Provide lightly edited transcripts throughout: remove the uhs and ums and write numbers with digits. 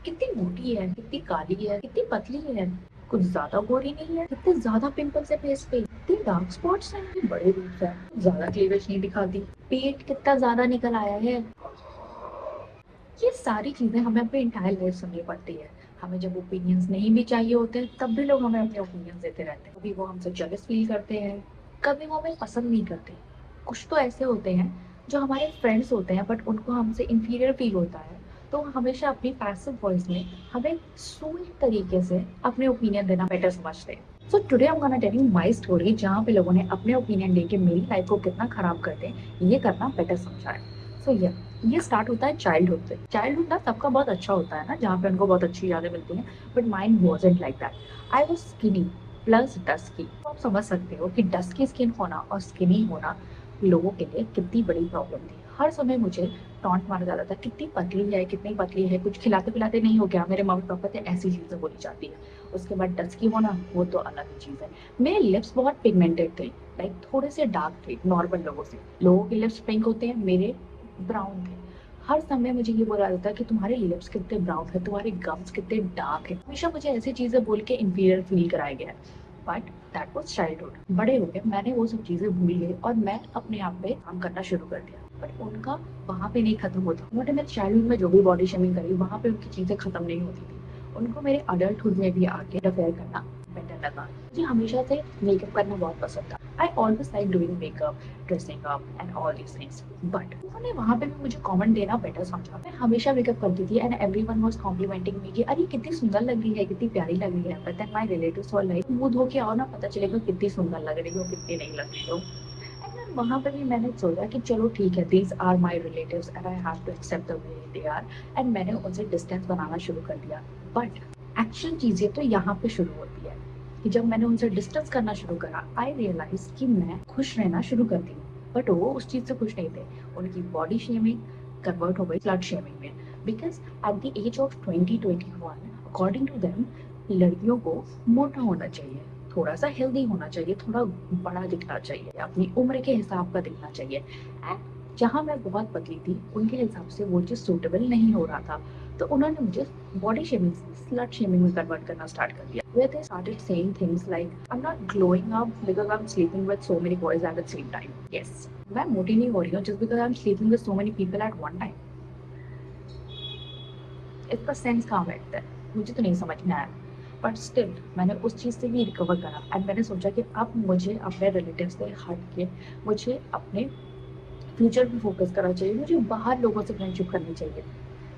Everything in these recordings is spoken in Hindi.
कितनी मोटी है, कितनी काली है, कितनी पतली है, कुछ ज्यादा गोरी नहीं है, कितने ज्यादा पिंपल्स है फेस पे, कितने डार्क स्पॉट्स हैं, कितने बड़े रूप है, ज्यादा क्लीवेज नहीं दिखाती, पेट कितना ज्यादा निकल आया है। ये सारी चीजें हमें अपनी इंटायर लाइफ सुननी पड़ती है। हमें जब ओपिनियंस नहीं भी चाहिए होते तब भी लोग हमें अपने ओपिनियंस देते रहते हैं। कभी वो हमसे जेलस फील करते हैं, कभी वो हमें पसंद नहीं करते। कुछ तो ऐसे होते हैं जो हमारे फ्रेंड्स होते हैं बट उनको हमसे इंफीरियर फील होता है, तो वो हमेशा अपनी पैसिव वॉइस में हमें स्वीट तरीके से अपने ओपिनियन देना बेटर समझते हैं। So today I am gonna tell you my story, जहाँ पे लोगों ने अपने ओपिनियन देके मेरी लाइफ को कितना खराब कर दे ये करना बेटर समझा है। सो ये स्टार्ट होता है चाइल्डहुड से। चाइल्डहुड ना सबका बहुत अच्छा होता है ना, जहाँ पे उनको बहुत अच्छी यादें मिलती हैं, but mind wasn't like that. I was skinny plus dusky. आप समझ सकते हो कि डस्की स्किन होना और स्किनी होना लोगों के लिए कितनी बड़ी प्रॉब्लम थी। हर समय मुझे टॉन्ट मारा जाता था, कितनी पतली है, कितनी पतली है, कुछ खिलाते पिलाते नहीं हो गया। मेरे मम्मी पापा से ऐसी चीजें बोली जाती है। उसके बाद डस्की होना वो तो अलग ही चीज है। मेरे लिप्स बहुत पिगमेंटेड थे, लाइक थोड़े से डार्क थे नॉर्मल लोगों से। लोगों के लिप्स पिंक होते हैं, मेरे ब्राउन थे। हर समय मुझे ये बोला जाता कि तुम्हारे लिप्स कितने ब्राउन है, तुम्हारे गम्स कितने डार्क है। हमेशा मुझे ऐसी चीजें बोल के इंफीरियर फील कराया गया है। But that was childhood. बड़े हो गए, मैंने वो सब चीजें भूल गई और मैं अपने आप पे काम करना शुरू कर दिया। बट उनका वहां पे नहीं खत्म होता। उन्होंने मेरे चाइल्डहुड में जो भी बॉडी शेमिंग करी, वहां पे उनकी चीजें खत्म नहीं होती थी। उनको मेरे अडल्टहुड में भी आके इंटरफेयर करना बेटर लगा। मुझे हमेशा से मेकअप करना बहुत पसंद था। I always like doing makeup, dressing up and all these things. But उन्होंने वहाँ पे भी मुझे कमेंट देना बेटर समझा। मैं हमेशा मेकअप करती थी एंड एवरीवन वाज कॉम्प्लीमेंटिंग मी कि अरे कितनी सुंदर लग रही है, कितनी प्यारी लग रही है। But then my relatives were like मुंह धो के आओ ना, पता चलेगा कितनी सुंदर लग रही हो, कितनी नहीं लग रही हो। एंड देन वहाँ पे भी मैंने सोचा कि चलो ठीक है, these are my relatives and I have to accept the way they are. And मैंने उनसे डिस्टेंस बनाना शुरू कर दिया। बट एक्चुअल चीजें तो यहाँ पे शुरू होती है कि जब मैंने उनसे डिस्टेंस करना शुरू करा, आई रियलाइज कि मैं खुश रहना शुरू कर दी। बट वो उस चीज से खुश नहीं थे। उनकी बॉडी शेमिंग कन्वर्ट हो गई स्लट शेमिंग में। Because at the age of 2021 according to them लड़कियों को मोटा होना चाहिए, थोड़ा सा हेल्दी होना चाहिए, थोड़ा बड़ा दिखना चाहिए, अपनी उम्र के हिसाब का दिखना चाहिए। एंड जहाँ मैं बहुत पतली थी उनके हिसाब से वो चीज़ सूटेबल नहीं हो रहा था। तो उन्होंने मुझे बॉडी शेमिंग से स्लट शेमिंग में कन्वर्ट करना स्टार्ट कर दिया। Where they started saying things like, I'm not glowing up because I'm sleeping with so many boys at the same time. Yes, मैं मोटी नहीं हो रही हूँ just because I'm sleeping with so many people at one time. इसका सेंस कहाँ बैठता है, मुझे तो नहीं समझ में आया। बट स्टिल मैंने उस चीज़ से भी रिकवर करा एंड मैंने सोचा कि अब मुझे अपने रिलेटिव से हट के मुझे अपने फ्यूचर पे फोकस करना चाहिए, मुझे बाहर लोगों से फ्रेंडशिप करनी चाहिए।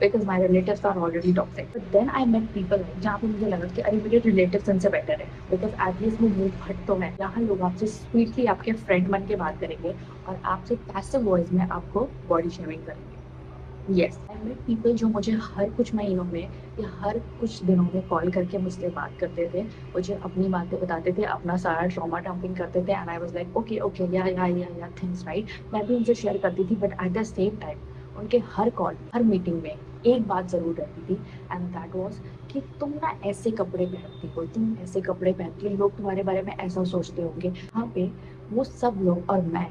Because my relatives are already toxic. But then I met people like जहाँ पे मुझे लगा कि अरे मेरे रिलेटिव्स इनसे बेटर है, बिकॉज एटलीस्ट वो मुंह फट तो है। यहाँ लोग आपसे स्वीटली आपके फ्रेंड बन के बात करेंगे और आपसे पैसिव वॉइस में आपको बॉडी शेमिंग करेंगे। यस, आई मेट पीपल जो मुझे हर कुछ महीनों में या हर कुछ दिनों में कॉल करके मुझसे बात करते थे, मुझे अपनी बातें बताते थे, अपना सारा ट्रॉमा डंपिंग करते थे। And I was like okay okay या थिंग्स राइट। मैं भी उनसे शेयर करती थी but at the same time उनके हर कॉल हर मीटिंग में एक बात ज़रूर रहती थी एंड दैट वाज कि तुम ना ऐसे कपड़े पहनती हो, तुम ऐसे कपड़े पहनती हो, लोग तुम्हारे बारे में ऐसा सोचते होंगे। यहाँ पे वो सब लोग और मैं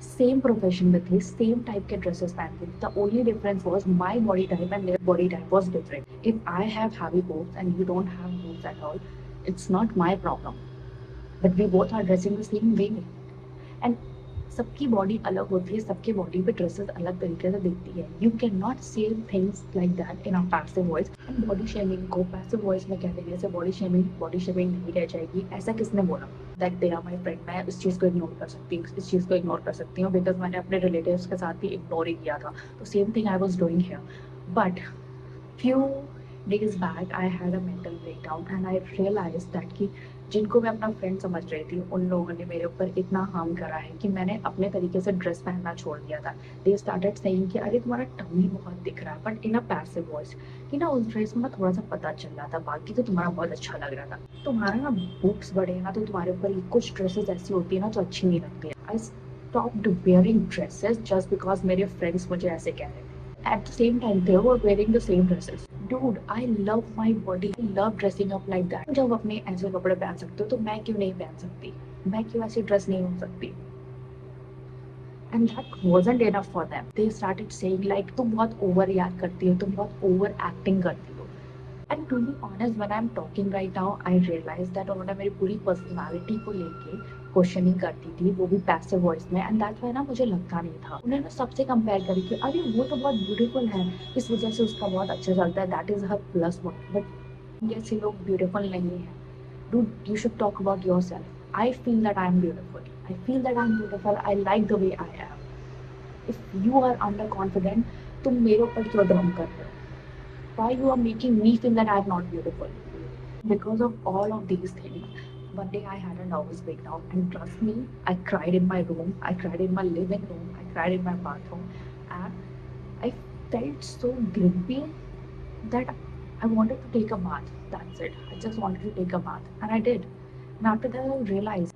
सेम प्रोफेशन में थे, सेम टाइप के ड्रेसेस पहनते थे। The only difference was my body type and their body type was different. If I have heavy boobs and you don't have boobs at all, it's not my problem, but we both are dressing the same way। And सबकी बॉडी अलग होती है, सबके बॉडी पे ड्रेसेस अलग तरीके से दिखती है। यू कैन नॉट से things like that in a passive voice. And body shaming को पैसिव वॉइस में कह देने से बॉडी शेमिंग नहीं रह जाएगी, ऐसा किसने बोला? That they are my friend. मैं इस चीज़ को इग्नोर कर सकती हूँ, इस चीज़ को इग्नोर कर सकती हूँ बिकॉज मैंने अपने रिलेटिव्स के साथ भी इग्नोर ही किया था। तो same thing I was doing here. But few days back I had a mental breakdown and I realized that कि जिनको मैं अपना फ्रेंड समझ रही थी उन लोगों ने मेरे ऊपर इतना हार्म करा है कि मैंने अपने तरीके से ड्रेस पहनना छोड़ दिया था। दे स्टार्टेड सेइंग कि अरे तुम्हारा टमी बहुत दिख रहा है, but in a passive voice कि ना उस ड्रेस में ना थोड़ा सा पता चल रहा था, बाकी तो तुम्हारा बहुत अच्छा लग रहा था। तुम्हारा ना बुक्स बड़े हैं ना, तो तुम्हारे ऊपर ये कुछ ड्रेसेस ऐसी होती है ना जो अच्छी नहीं लगती है। I stopped wearing dresses just because मेरे फ्रेंड्स मुझे ऐसे कह रहे थे। At the same time, they were wearing the same dresses. Dude, I love my body. I love dressing up like that. जब अपने ऐसे कपड़े पहन सकते हो तो मैं क्यों नहीं पहन सकती? मैं क्यों ऐसी ड्रेस नहीं हो सकती? And that wasn't enough for them. They started saying like तुम बहुत ओवर रिएक्ट करती हो, तुम बहुत ओवर एक्टिंग करती हो। And to be honest when I am talking right now I realise that उन्होंने मेरी पूरी पर्सनालिटी को लेके क्वेश्चनिंग करती थी, वो भी पैसिव वॉइस में, एंड दैट वाई ना मुझे लगता नहीं था। उन्होंने सबसे कंपेयर करी कि अरे वो तो बहुत ब्यूटीफुल है, इस वजह से उसका बहुत अच्छा चलता है, that is her plus point. But जैसे लोग ब्यूटीफुल नहीं है। Dude, you should talk about yourself. I feel that I'm beautiful. I feel that I'm beautiful. I like the way I am. If you are underconfident, तुम मेरे ऊपर क्यों ड्रम कर रहे हो? Why you are making me feel that I'm not beautiful? Because of all of these things, one day I had a nervous breakdown, and trust me, I cried in my room, I cried in my living room, I cried in my bathroom, and I felt so grumpy that I wanted to take a bath. That's it. I just wanted to take a bath, and I did. And after that, I realized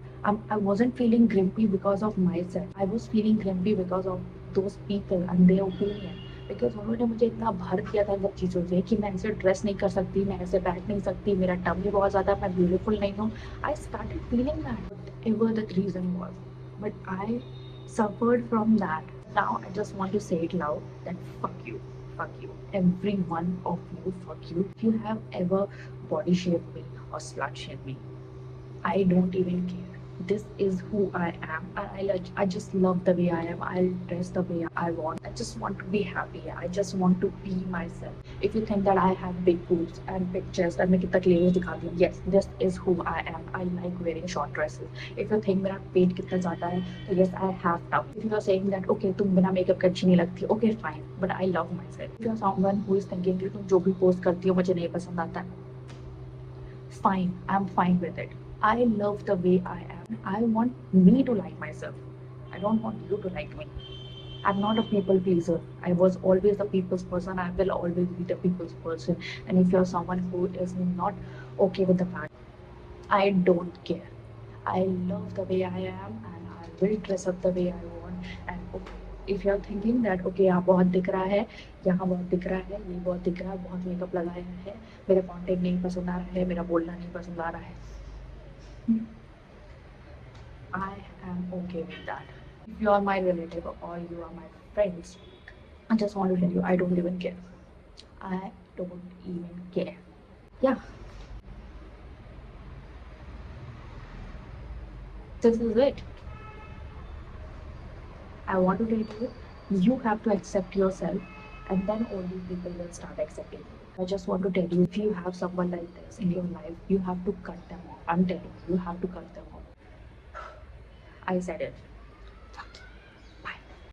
I wasn't feeling grumpy because of myself. I was feeling grumpy because of those people and their opinion. Because उन्होंने मुझे इतना भर दिया था इन सब चीज़ों से कि मैं ऐसे ड्रेस नहीं कर सकती, मैं ऐसे बैठ नहीं सकती, मेरा टमी बहुत ज़्यादा, मैं ब्यूटीफुल नहीं हूँ। I started feeling that ever the reason was, but I suffered from that. Now I just want to say it loud that fuck you, every one of you, fuck you. If you have ever body shamed me or slut shamed me, I don't even care. This is who I am. I just love the way I am. I'll dress the way I want. I just want to be happy. I just want to be myself. If you think that I have big boobs and big chest and मैं कितना cleavage दिखाती हूँ, yes, this is who I am. I like wearing short dresses. If you think मेरा पेट कितना ज़्यादा है, तो yes, I have tummy. If you are saying that okay, तुम बिना makeup के अच्छी नहीं लगती, okay, fine. But I love myself. If you are someone who is thinking कि तुम जो भी post करती हो मुझे नहीं पसंद आता, fine, I'm fine with it. I love the way I am. I want me to like myself. I don't want you to like me. I'm not a people pleaser. I was always a people's person. I will always be the people's person. And if you're someone who is not okay with the fact, I don't care. I love the way I am and I will dress up the way I want. And okay, if you're thinking that okay यहाँ बहुत दिख रहा है, यहाँ बहुत दिख रहा है, ये बहुत दिख रहा है, बहुत मेकअप लगाया है, मेरा कंटेंट नहीं पसंद आ रहा है, मेरा बोलना नहीं पसंद आ रहा है, I am okay with that. If you are my relative or you are my friends, I just want to tell you, I don't even care. I don't even care. Yeah, this is it. I want to tell you, you have to accept yourself, and then only people will start accepting you. I just want to tell you, if you have someone like this in your life, you have to cut them off. I'm telling you, you have to cut them off. I said it.